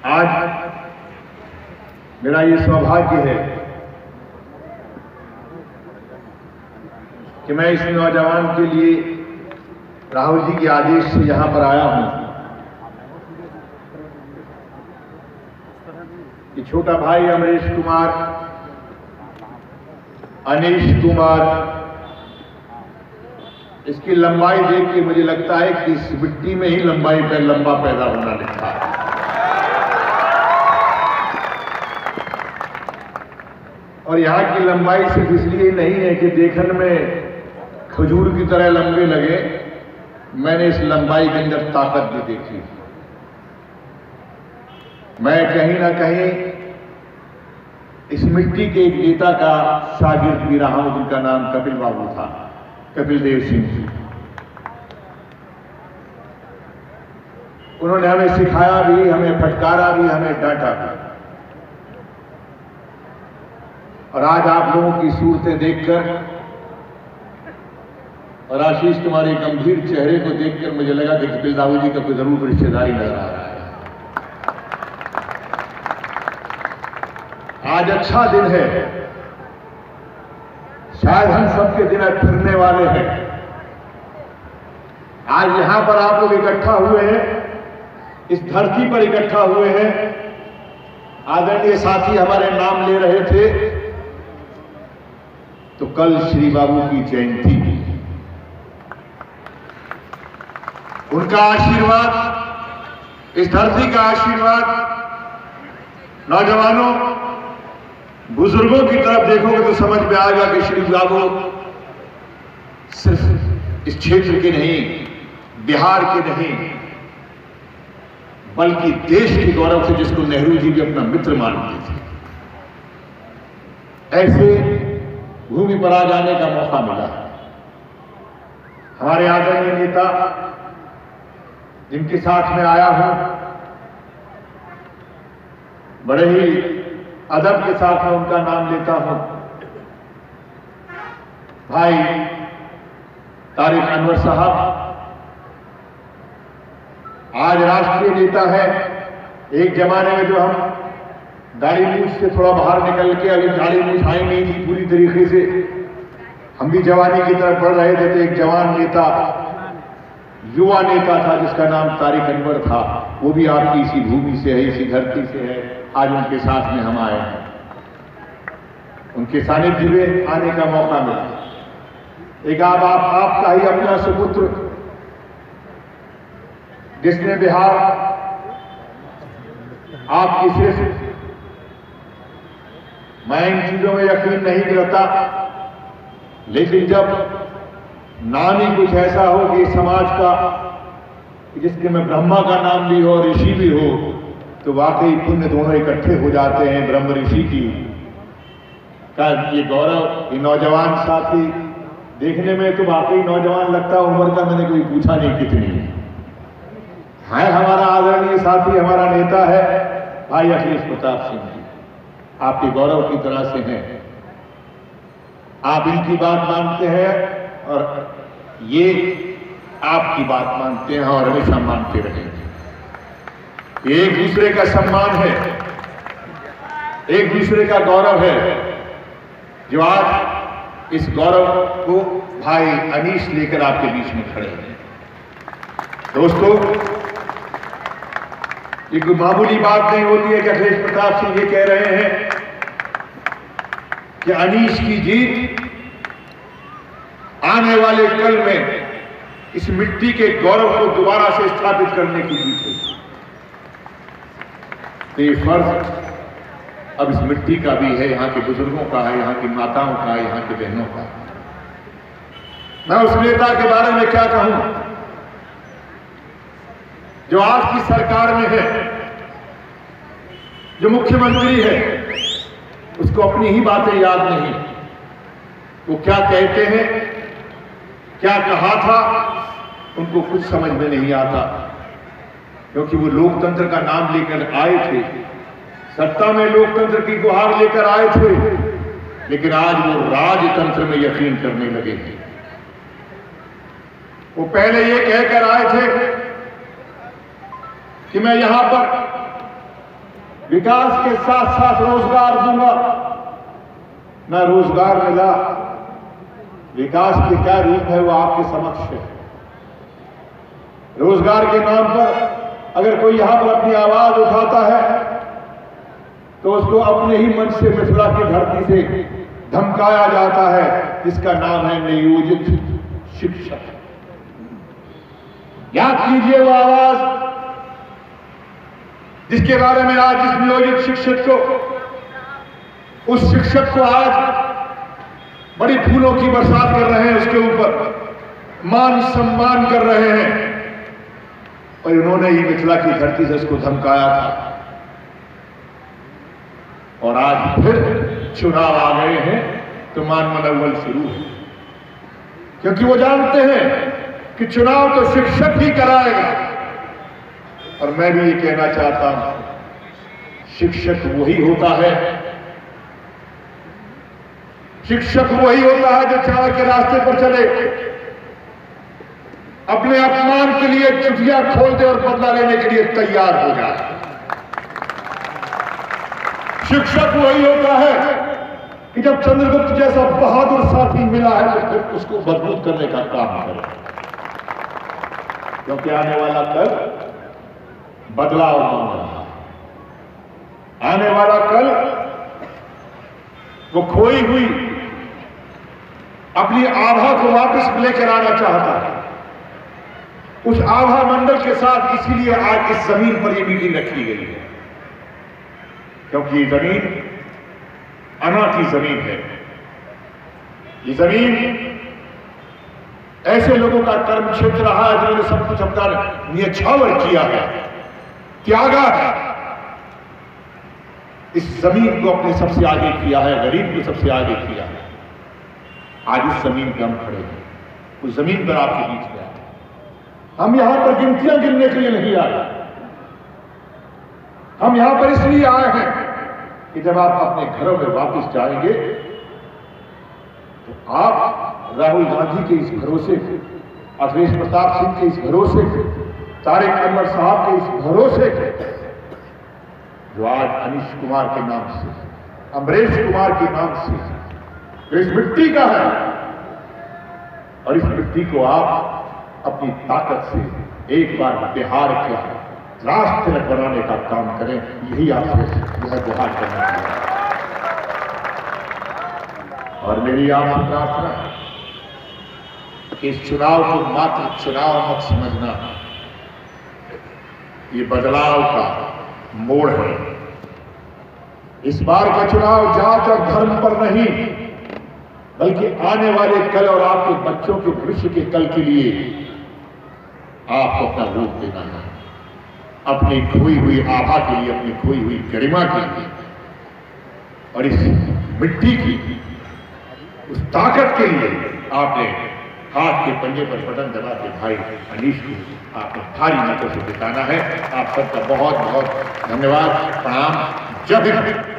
आज मेरा ये सौभाग्य है कि मैं इस नौजवान के लिए राहुल जी के आदेश से यहां पर आया हूं कि छोटा भाई अमरीश कुमार, अनीश कुमार, इसकी लंबाई देख के मुझे लगता है कि इस मिट्टी में ही लंबाई पर लंबा पैदा होना लिखा है। और यहां की लंबाई सिर्फ इसलिए नहीं है कि देखने में खजूर की तरह लंबे लगे, मैंने इस लंबाई के अंदर ताकत भी देखी। मैं कहीं ना कहीं इस मिट्टी के एक नेता का शागिर्द भी रहा हूं जिनका नाम कपिल बाबू था, कपिल देव सिंह जी। उन्होंने हमें सिखाया भी, हमें फटकारा भी, हमें डांटा भी। और आज आप लोगों की सूरतें देखकर और आशीष तुम्हारे गंभीर चेहरे को देखकर मुझे लगा कि कपिल बाबू जी का कोई जरूर रिश्तेदारी नजर आ रहा है। आज अच्छा दिन है, शायद हम सबके दिन आज फिरने वाले हैं। आज यहां पर आप लोग इकट्ठा हुए हैं, इस धरती पर इकट्ठा हुए हैं। आदरणीय साथी हमारे नाम ले रहे थे, तो कल श्री बाबू की जयंती, उनका आशीर्वाद, इस धरती का आशीर्वाद, नौजवानों बुजुर्गों की तरफ देखोगे तो समझ में आएगा कि श्री बाबू सिर्फ इस क्षेत्र के नहीं, बिहार के नहीं, बल्कि देश के गौरव से, जिसको नेहरू जी भी अपना मित्र मानते थे, ऐसे भूमि पर आ जाने का मौका मिला। हमारे आदरणीय नेता जिनके साथ में आया हूं, बड़े ही अदब के साथ में उनका नाम लेता हूं, भाई तारिक अनवर साहब। आज राष्ट्रीय नेता है। एक जमाने में जो हम दाढ़ी मूछ से थोड़ा बाहर निकल के, अभी दाढ़ी मूछ आई नहीं थी पूरी तरीके से, हम भी जवानी की तरफ बढ़ रहे थे, तो एक जवान नेता, युवा नेता था जिसका नाम तारिक अनवर था। वो भी आपकी इसी भूमि से है, इसी धरती से है। आज उनके साथ में हम आए हैं, उनके सानिध्य में आने का मौका मिला। एक आपका ही अपना सुपुत्र, जिसने बिहार आपकी सिर्फ, मैं इन चीजों में यकीन नहीं करता, लेकिन जब नाम ही कुछ ऐसा हो कि समाज का, जिसके में ब्रह्मा का नाम भी हो, ऋषि भी हो, तो वाकई पुण्य दोनों इकट्ठे हो जाते हैं। ब्रह्म ऋषि की का ये गौरव, ये नौजवान साथी देखने में तो वाकई नौजवान लगता, उम्र का मैंने कोई पूछा नहीं कितनी है। हमारा आदरणीय साथी, हमारा नेता है भाई अखिलेश प्रताप सिंह जी, आपके गौरव की तरह से हैं। आप इनकी बात मानते हैं और ये आपकी बात मानते हैं और हमेशा मानते रहेंगे। एक दूसरे का सम्मान है, एक दूसरे का गौरव है, जो आज इस गौरव को भाई अनीश लेकर आपके बीच में खड़े हैं। दोस्तों, ये कोई मामूली बात नहीं होती है कि अखिलेश प्रताप सिंह ये कह रहे हैं कि अनीश की जीत आने वाले कल में इस मिट्टी के गौरव को दोबारा से स्थापित करने की जीत है। तो ये फर्ज अब इस मिट्टी का भी है, यहाँ के बुजुर्गों का है, यहाँ की माताओं का है, यहाँ की बहनों का। मैं उस नेता के बारे में क्या कहूं जो आज की सरकार में है, जो मुख्यमंत्री है, उसको अपनी ही बातें याद नहीं। वो क्या कहते हैं, क्या कहा था, उनको कुछ समझ में नहीं आता, क्योंकि वो लोकतंत्र का नाम लेकर आए थे, सत्ता में लोकतंत्र की गुहार लेकर आए थे, लेकिन आज वो राजतंत्र में यकीन करने लगे हैं। वो पहले ये कहकर आए थे कि मैं यहां पर विकास के साथ साथ रोजगार दूंगा। ना रोजगार मिला, विकास के क्या रूप है वो आपके समक्ष है। रोजगार के नाम पर अगर कोई यहां पर अपनी आवाज उठाता है तो उसको अपने ही मन से मिथिला की धरती से धमकाया जाता है, जिसका नाम है नियोजित शिक्षक। याद कीजिए वो आवाज जिसके बारे में आज इस नियोजित शिक्षक को, उस शिक्षक को आज बड़ी फूलों की बरसात कर रहे हैं, उसके ऊपर मान सम्मान कर रहे हैं, और इन्होंने ही मिथिला की धरती से उसको धमकाया था। और आज फिर चुनाव आ गए हैं तो मान मनोबल शुरू है, क्योंकि वो जानते हैं कि चुनाव तो शिक्षक ही कराएगा। और मैं भी ये कहना चाहता हूं, शिक्षक वही होता है, शिक्षक वही होता है जो चाणक्य के रास्ते पर चले, अपने अपमान के लिए चुटिया खोल दे और बदला लेने के लिए तैयार हो जाए। शिक्षक वही होता है कि जब चंद्रगुप्त जैसा बहादुर साथी मिला है तो फिर उसको मजबूत करने का काम करे, क्योंकि आने वाला कल बदलाव मांग रहा है। आने वाला कल वो खोई हुई अपनी आभा को वापस लेकर आना चाहता है। उस आभा मंडल के साथ इसीलिए आज इस जमीन पर यह मीटिंग रखी गई है, क्योंकि ये जमीन अना की जमीन है। ये जमीन ऐसे लोगों का कर्म क्षेत्र रहा है जिन्होंने सब कुछ अपना न्यछावर किया है, त्यागा है। इस जमीन को अपने सबसे आगे किया है, गरीब को सबसे आगे किया है। आज इस जमीन पर हम खड़े हैं, उस जमीन पर आपके बीच में आए। हम यहां पर गिनतियां गिनने के लिए नहीं आए, हम यहां पर इसलिए आए हैं कि जब आप अपने घरों में वापस जाएंगे तो आप राहुल गांधी के इस भरोसे से, अखिलेश प्रताप सिंह के इस भरोसे से, तारिक अनवर साहब के इस भरोसे से, जो आज अनीश कुमार के नाम से, अमरेश कुमार के नाम से इस मिट्टी का है, और इस मिट्टी को आप अपनी ताकत से एक बार बिहार का राष्ट्र तिलक बनाने का काम करें। यही आपसे यह गुहार करना है। और मेरी आपसे प्रार्थना है कि इस चुनाव को मात्र चुनाव मत समझना, ये बदलाव का मोड़ है। इस बार का चुनाव जात और धर्म पर नहीं, बल्कि आने वाले कल और आपके बच्चों के भविष्य के कल के लिए आपको अपना वोट देना है, अपनी खोई हुई आभा के लिए, अपनी खोई हुई गरिमा के लिए, और इस मिट्टी की उस ताकत के लिए आपने हाथ के पंजे पर बटन दबा के भाई अनीश को आपने भारी मतों से जिताना है। आप सबका बहुत बहुत धन्यवाद, प्रणाम, जय हिंद।